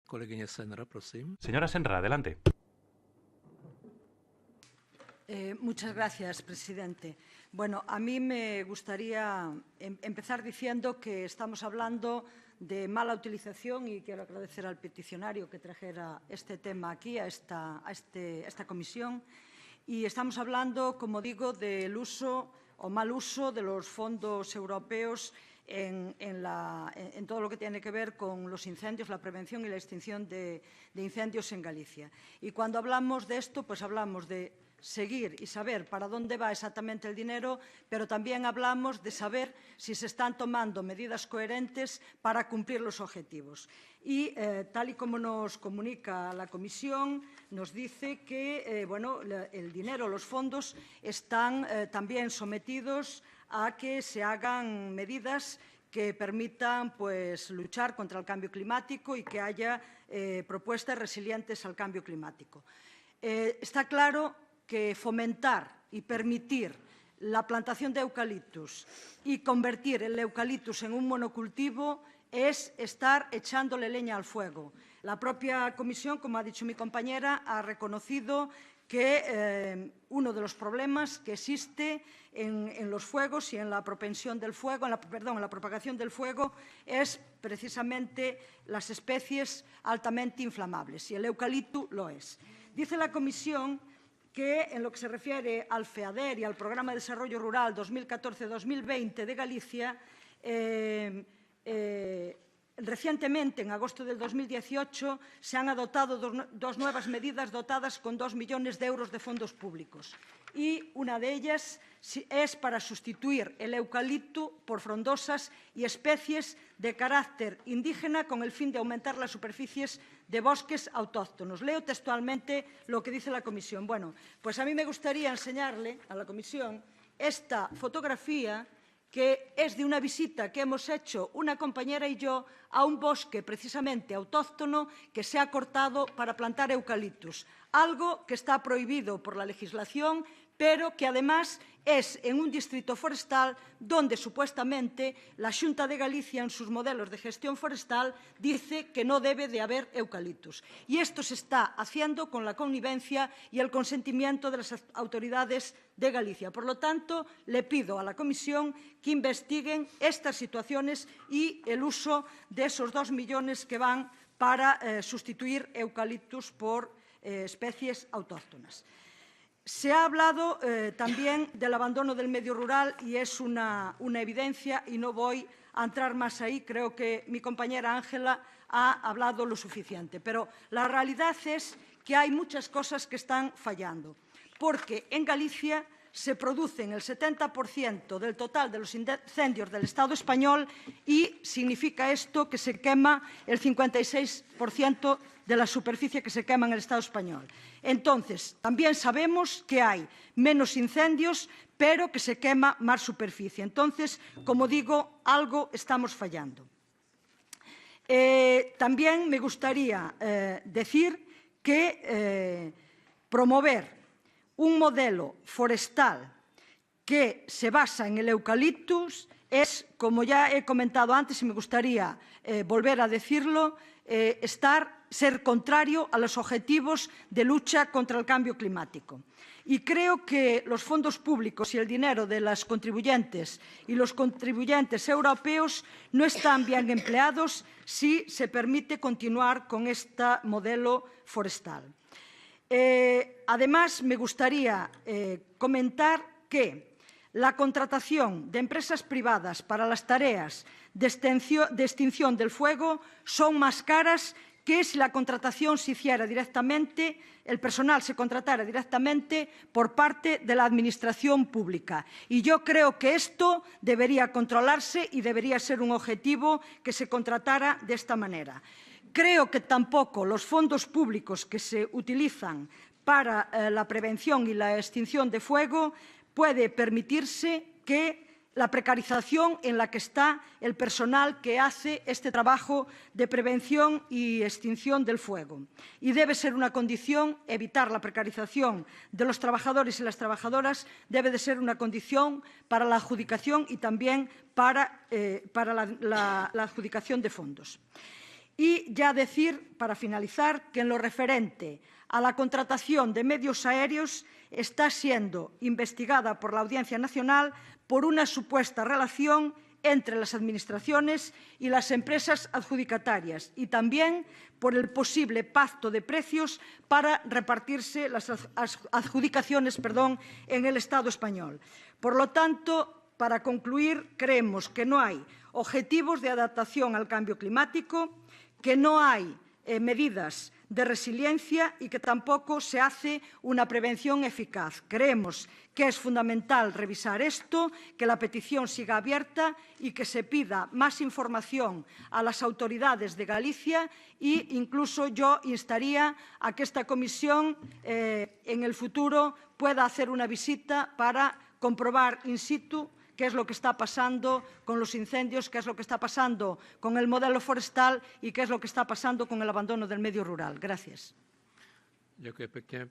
Kolegyně Senra, prosím. Señora Senra, adelante. Muchas gracias, presidente. Bueno, a mí me gustaría empezar diciendo que estamos hablando de mala utilización y quiero agradecer al peticionario que trajera este tema aquí, a esta comisión. Y estamos hablando, como digo, del uso o mal uso de los fondos europeos en todo lo que tiene que ver con los incendios, la prevención y la extinción de incendios en Galicia. Y cuando hablamos de esto, pues hablamos de seguir y saber para dónde va exactamente el dinero, pero también hablamos de saber si se están tomando medidas coherentes para cumplir los objetivos. Y tal y como nos comunica la Comisión, nos dice que el dinero, los fondos, están también sometidos a que se hagan medidas que permitan luchar contra el cambio climático y que haya propuestas resilientes al cambio climático. Está claro que fomentar y permitir la plantación de eucaliptus y convertir el eucaliptus en un monocultivo es estar echándole leña al fuego. La propia Comisión, como ha dicho mi compañera, ha reconocido que uno de los problemas que existe en los fuegos y en la propensión del fuego, en la propagación del fuego, es precisamente las especies altamente inflamables, y el eucalipto lo es. Dice la Comisión que en lo que se refiere al FEADER y al Programa de Desarrollo Rural 2014-2020 de Galicia, recientemente, en agosto del 2018, se han adoptado dos nuevas medidas dotadas con 2 millones de euros de fondos públicos. Y una de ellas es para sustituir el eucalipto por frondosas y especies de carácter indígena con el fin de aumentar las superficies de bosques autóctonos. Leo textualmente lo que dice la Comisión. Bueno, pues a mí me gustaría enseñarle a la Comisión esta fotografía que es de una visita que hemos hecho una compañera y yo a un bosque precisamente autóctono que se ha cortado para plantar eucaliptus, algo que está prohibido por la legislación, pero que además es en un distrito forestal donde supuestamente la Xunta de Galicia en sus modelos de gestión forestal dice que no debe de haber eucaliptus. Y esto se está haciendo con la connivencia y el consentimiento de las autoridades de Galicia. Por lo tanto, le pido a la Comisión que investiguen estas situaciones y el uso de esos 2 millones que van para sustituir eucaliptus por especies autóctonas. Se ha hablado también del abandono del medio rural y es una evidencia y no voy a entrar más ahí. Creo que mi compañera Ángela ha hablado lo suficiente. Pero la realidad es que hay muchas cosas que están fallando, porque en Galicia se producen el 70% del total de los incendios del Estado español y significa esto que se quema el 56% de la superficie que se quema en el Estado español. Entonces, también sabemos que hay menos incendios, pero que se quema más superficie. Entonces, como digo, algo estamos fallando. También me gustaría decir que promover un modelo forestal que se basa en el eucaliptus es, como ya he comentado antes y me gustaría volver a decirlo, ser contrario a los objetivos de lucha contra el cambio climático. Y creo que los fondos públicos y el dinero de las contribuyentes y los contribuyentes europeos no están bien empleados si se permite continuar con este modelo forestal. Además, me gustaría comentar que la contratación de empresas privadas para las tareas de extinción del fuego son más caras que si la contratación se hiciera directamente, el personal se contratara directamente por parte de la Administración pública. Y yo creo que esto debería controlarse y debería ser un objetivo que se contratara de esta manera. Creo que tampoco los fondos públicos que se utilizan para la prevención y la extinción de fuego puede permitirse que la precarización en la que está el personal que hace este trabajo de prevención y extinción del fuego. Y debe ser una condición, evitar la precarización de los trabajadores y las trabajadoras, debe de ser una condición para la adjudicación y también para la adjudicación de fondos. Y ya decir, para finalizar, que en lo referente a la contratación de medios aéreos está siendo investigada por la Audiencia Nacional por una supuesta relación entre las administraciones y las empresas adjudicatarias y también por el posible pacto de precios para repartirse las adjudicaciones en el Estado español. Por lo tanto, para concluir, creemos que no hay objetivos de adaptación al cambio climático, que no hay medidas de resiliencia y que tampoco se hace una prevención eficaz. Creemos que es fundamental revisar esto, que la petición siga abierta y que se pida más información a las autoridades de Galicia e incluso yo instaría a que esta comisión en el futuro pueda hacer una visita para comprobar in situ qué es lo que está pasando con los incendios, qué es lo que está pasando con el modelo forestal y qué es lo que está pasando con el abandono del medio rural. Gracias. Děkuji pěkně.